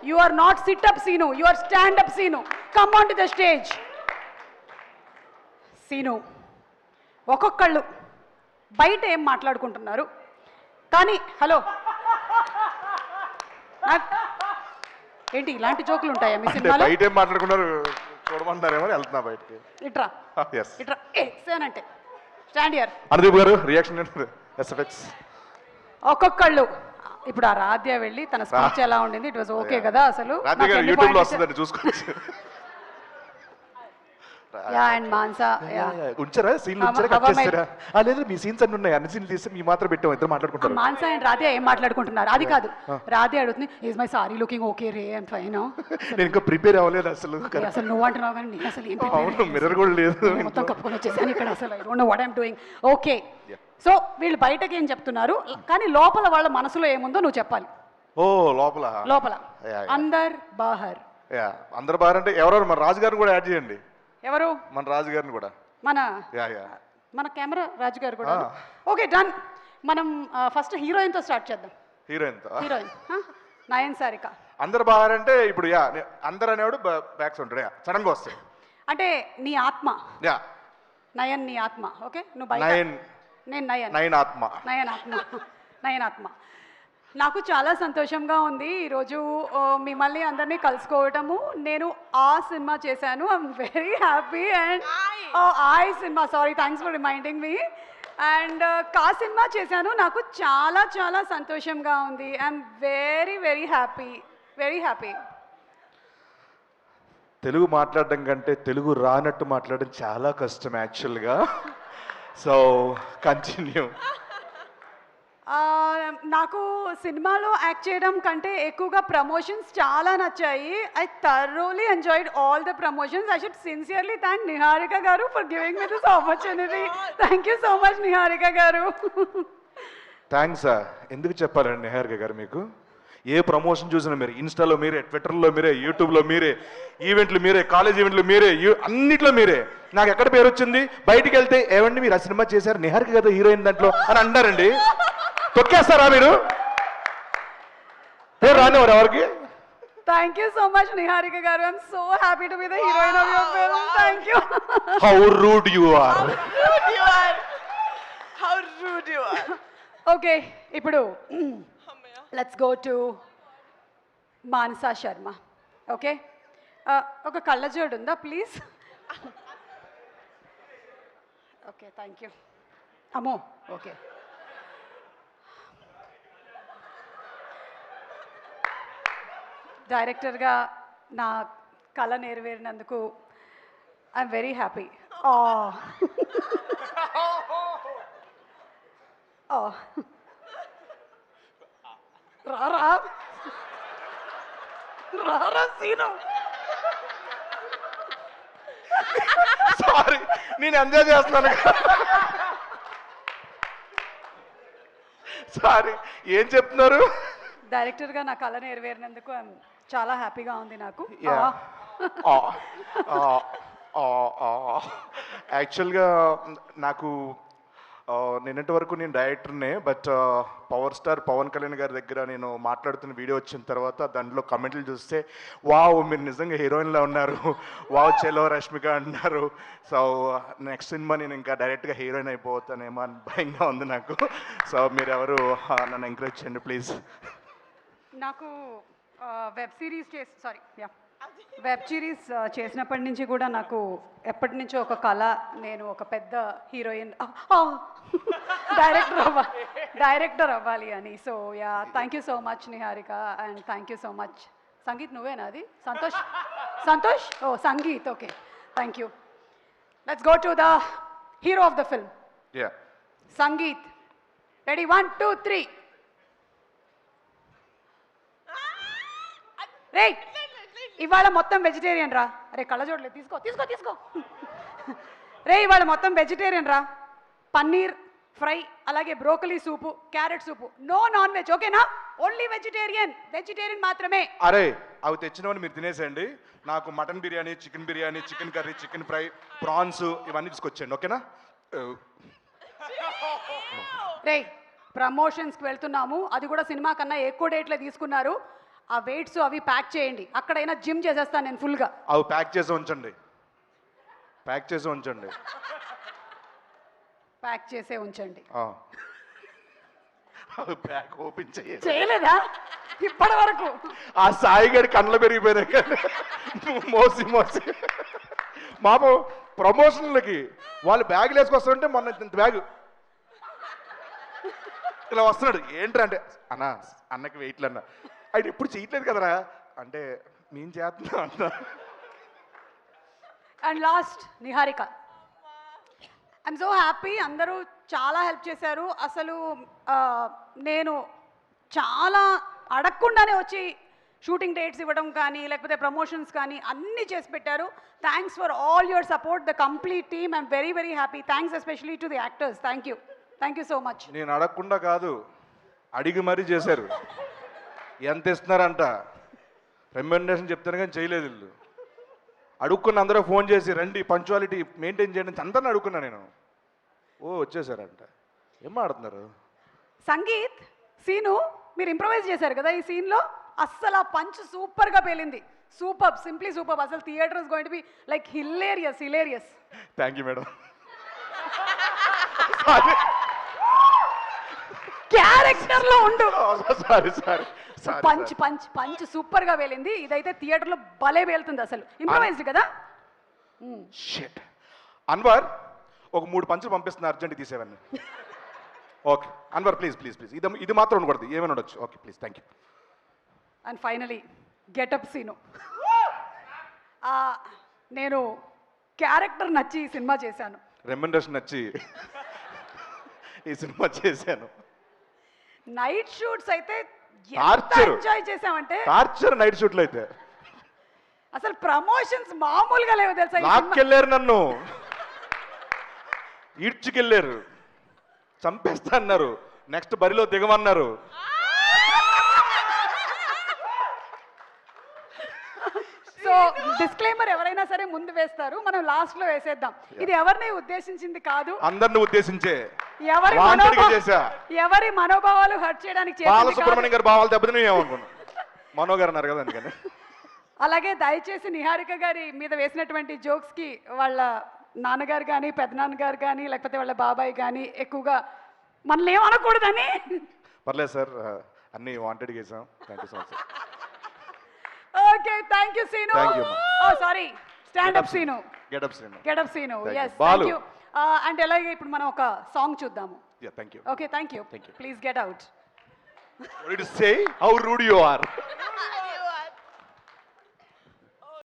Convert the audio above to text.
You are not sit up Seenu. You are stand up Seenu. Come on to the stage. Seenu. ఒక్కొక్కళ్ళు బయట ఏం మాట్లాడుకుంటున్నారు కానీ hello ఏంటి ఇలాంటి జోకులు ఉంటాయా మీ సినిమాలో? బయట ఏం మాట్లాడుకున్నారు చూడమంటారేమో వెళ్తున్నా బయటికి. ఇట్రా ఇట్రా అంటే స్టాండ్ హియర్. అనుదీప్ గారు రియాక్షన్ ఎస్ఎఫ్ఎక్స్. ఒక్కొక్కళ్ళు ఇప్పుడు ఆ రాధ్య వెళ్ళి తన స్పీచ్ ఎలా ఉండింది, ఇట్ వాజ్ ఓకే కదా? అసలు యూట్యూబ్ లో వస్తుందండి చూసుకోవచ్చు. ఉంచారా సీన్లు లేదు మీ సీన్స్ అన్ని ఉన్నాయి, అన్ని సీన్లు తీస్తే మీ మాత్రం పెట్టాం, ఇద్దరు మాట్లాడుకుంటారు. మాన్సా అండ్ రాధ్య ఏం మాట్లాడుకుంటున్నారు అది కాదు. రాధ్య అడుగుతుంది is my sorry looking okay ray I'm fine. నేను ఇంకా ప్రిపేర్ అవ్వలేదు అసలు నువ్వు అంటున్నావు కానీ నేను అసలు అవును మిర్రర్ కూడా లేదు, మొత్తం కప్పుకొని వచ్చేసాను ఇక్కడ. అసలు I don't know what I'm doing. Okay so వీళ్ళు బయటకి ఏం చెప్తున్నారు కానీ లోపల వాళ్ళ మనసులో ఏముందో నువ్వు చెప్పాలి. ఓ లోపల లోపల అందర్ బాహర్. అందరు బాహర్ అంటే ఎవరెవరు? మన రాజు గారిని కూడా యాడ్ చేయండి. ఎవరు? మన రాజు గారిని కూడా. మన కెమెరా రాజు గారు కూడా. Okay done. మనం ఫస్ట్ హీరోయిన్ తో స్టార్ట్ చేద్దాం. హీరోయిన్ నయన్ సారిక. అందరు బాగా అంటే ఇప్పుడు అందరు అనేవాడు బ్యాక్ సౌండ్ సడన్ గా వస్తాయి అంటే నీ ఆత్మ. నయన్ నీ ఆత్మ. ఓకే నువ్వు బయట. నేను నయన్ ఆత్మ. నయన్ ఆత్మ. నాకు చాలా సంతోషంగా ఉంది ఈరోజు మిమ్మల్ని అందరినీ కలుసుకోవటము. నేను ఆ సినిమా చేశాను, I'm very happy. And cinema sorry thanks for reminding me. And కా సినిమా చేశాను, నాకు చాలా చాలా సంతోషంగా ఉంది. I'm very very happy, very happy. Telugu మాట్లాడడం కంటే తెలుగు రానట్టు మాట్లాడడం చాలా కష్టం యాక్చువల్గా. So continue. నాకు సినిమాలో యాక్ట్ చేయడం కంటే ఎక్కువగా ప్రమోషన్స్ చాలా నచ్చాయి. I thoroughly enjoyed all the promotions. I should sincerely thank Niharika garu for giving me this opportunity. Thank you so much Niharika గారు. థ్యాంక్స్. ఎందుకు చెప్పాలండి నిహారిక గారు, మీకు ఏ ప్రమోషన్ చూసినా మీరే, ఇన్స్టాలో మీరే, ట్విట్టర్లో మీరే, యూట్యూబ్లో మీరే, ఈవెంట్లు మీరే, కాలేజ్ ఈవెంట్లు మీరే, అన్నిట్లో మీరే. నాకు ఎక్కడ పేరు వచ్చింది, బయటికి వెళ్తే ఏమండి మీరు ఆ సినిమా చేశారు నిహారిక కదా హీరోయిన్ దాంట్లో అని అంటారండి. తొక్కేస్తారా మీరు? పేరు రానివారు ఎవరికి? Thank you so much Niharika garu. I'm so happy to be the heroine of your film. Thank you. How rude you are. How rude you are. Okay, ipudu let's go to Manasa Sharma. Okay? Oka kallajodu unda please. Okay, thank you. Amo. Okay. డైరెక్టర్గా నా కళ నెరవేరినందుకు I'm very happy. రారా scene. Sorry నేను enjoy చేస్తున్నాను. Sorry ఏం చెప్తున్నారు? డైరెక్టర్గా నా కళ నెరవేరినందుకు చాలా హ్యాపీగా ఉంది నాకు. యాక్చువల్గా నాకు నిన్నటి వరకు నేను డైరెక్టర్నే, but power star Pawan Kalyan గారి దగ్గర నేను మాట్లాడుతున్న వీడియో వచ్చిన తర్వాత దాంట్లో కమెంట్లు చూస్తే వావ్ మీరు నిజంగా హీరోయిన్లా ఉన్నారు, వావ్ చెలో రష్మిక అంటున్నారు. సో నెక్స్ట్ సినిమా నేను ఇంకా డైరెక్ట్గా హీరోయిన్ అయిపోతానేమో అని భయంగా ఉంది నాకు. సో మీరు ఎవరు నన్ను ఎంకరేజ్ చేయండి ప్లీజ్. నాకు వెబ్ సిరీస్ చేసినప్పటి నుంచి కూడా నాకు ఎప్పటి నుంచో ఒక కళ, నేను ఒక పెద్ద హీరోయిన్ డైరెక్టర్ అవ్వాలి అని. So ya thank you so much Niharika and thank you so much. Sangeet నువ్వేనా అది? సంతోష్ ఓ Sangeet. Okay thank you. Let's go to the hero of the film Sangeet. Ready 1 2 3. రే ఇవాళ మొత్తం వెజిటేరియన్ రా. అరే కళ్ళజోడలే తీసుకో. రే ఇవాళ మొత్తం వెజిటేరియన్ రా. పన్నీర్ ఫ్రై, అలాగే బ్రోకలీ సూపు, క్యారెట్ సూపు, నో నాన్ వెజ్. ఓకేనా? ఓన్లీ వెజిటేరియన్ మాత్రమే. అరే అవి తెచ్చినవని మీరు తినేసేయండి. నాకు mutton biryani, chicken biryani, chicken curry, chicken fry, prawns ఇవన్నీ తీసుకొచ్చేయండి. ఓకేనా? రే ప్రమోషన్స్కి వెళ్తున్నాము, అది కూడా సినిమా కన్నా ఎక్కువ డేట్లే తీసుకున్నారు. ఆ వెయిట్స్ అవి ప్యాక్ చేయండి. అక్కడైనా జిమ్ చేసేస్తాను నేను ఫుల్గా. అవి ప్యాక్ చేసి ఉంచండి, ప్యాక్ చేసి ఉంచండి. ప్యాక్ చేసే ఉంచండి. అవి ప్యాక్ ఓపెన్ చేయలేదా ఇప్పటి వరకు? ఆ సాయిగడి కళ్ళ పెరిగిపోయినాయి మోసి మోసి. మాపు ప్రమోషన్లకి వాళ్ళు బ్యాగులు వేసుకొస్తుంటే మొన్న ఇంత బ్యాగ్ ఇలా వస్తున్నాడు. ఏంటంటే అన్నకి వెయిట్లు అన్న, ఆయన ఎప్పుడు చేయట్లేదు కదరా అంటే మేము చేస్తున్నాం అన్న. And last Niharika. I'm so happy, అందరూ చాలా హెల్ప్ చేశారు. అసలు నేను చాలా అడగకుండానే వచ్చి షూటింగ్ డేట్స్ ఇవ్వడం కానీ లేకపోతే ప్రమోషన్స్ కానీ అన్నీ చేసి పెట్టారు. Thanks for all your support, the complete team. I'm very very happy. Thanks especially to the actors. Thank you so much. నేను అడగకుండా కాదు, అడిగి మరీ చేశారు. ఎంత ఇస్తున్నారంట రెమ్యునరేషన్ చెప్తాను కానీ చేయలేదు వీళ్ళు. అడుక్కున్న అందరూ ఫోన్ చేసి రండి పంక్చువాలిటీ మెయింటైన్ చేయండి అందరిని అడుక్కున్నా నేను. వచ్చేసారంట. ఏం ఆడుతున్నారు? సంగీత్, సీను మీరు ఇంప్రవైజ్ చేశారు కదా ఈ సీన్లో, అస్సలు ఆ పంచ్ సూపర్గా పేలింది. Super, simply super. అసలు theatre is going to be like hilarious. Thank you madam. Character లో ఉండు. సారీ పంచ్ సూపర్ గా వేలింది. ఇదైతే థియేటర్ లో భలే వేలుతుంది. అసలు ఇంప్రవైజ్డ్ కదా. షిట్. అన్వర్ ఒక 3 పంచులు పంపిస్తున్నా, అర్జెంట్ తీసేవన్నీ. Okay Anwar please please please, ఇది మాత్రం ఉండకూడదు, ఏమైనా ఉండొచ్చు. Okay please, thank you. And finally getup scene. నేను క్యారెక్టర్ నచ్చి ఈ సినిమా చేశాను, రెమ్యునరేషన్ నచ్చి ఈ సినిమా చేశాను. నైట్ షూట్స్ అయితే టార్చర్ ఎంజాయ్ చేసామంటే టార్చర్. నైట్ షూట్లు అయితే అసలు ప్రమోషన్స్ మామూలుగా లేవు తెలుసా. లాక్కెళ్ళారు, నన్ను ఈడ్చుకెళ్ళారు, చంపేస్తా అన్నారు, నెక్స్ట్ బరిలో దిగమన్నారు. సో డిస్క్లైమర్ ఎవరైనా సరే ముందు వేస్తారు, మనం లాస్ట్ లో వేసేద్దాం. ఇది ఎవరిని ఉద్దేశించింది కాదు, అందరిని ఉద్దేశించే ఎవరి మనోభావాలు హర్ట్ చేయడానికి. బాలసుబ్రహ్మణ్యం గారి భావాలు దెబ్బతిని ఏమనుకున్నా, మనో గారు అన్నారు కదా అందుకని. అలాగే దయచేసి నిహారిక గారి మీద వేసినటువంటి జోక్స్ కి వాళ్ళ నాన్నగారు కానీ పెద్దనాన్నగారు కానీ లేకపోతే వాళ్ళ బాబాయ్ కానీ ఎక్కువగా మనల్ని ఏమనకూడదని. పర్లేదు సార్, అన్ని వాంటెడ్ చేసాం. Thank you so much. Okay thank you Seenu. Sorry stand up Seenu, get up Seenu. yes thank you. And అలాగే ఇప్పుడు మనం ఒక సాంగ్ చూద్దాము. Thank you. Okay thank you. Please get out. What did you say? How rude you are.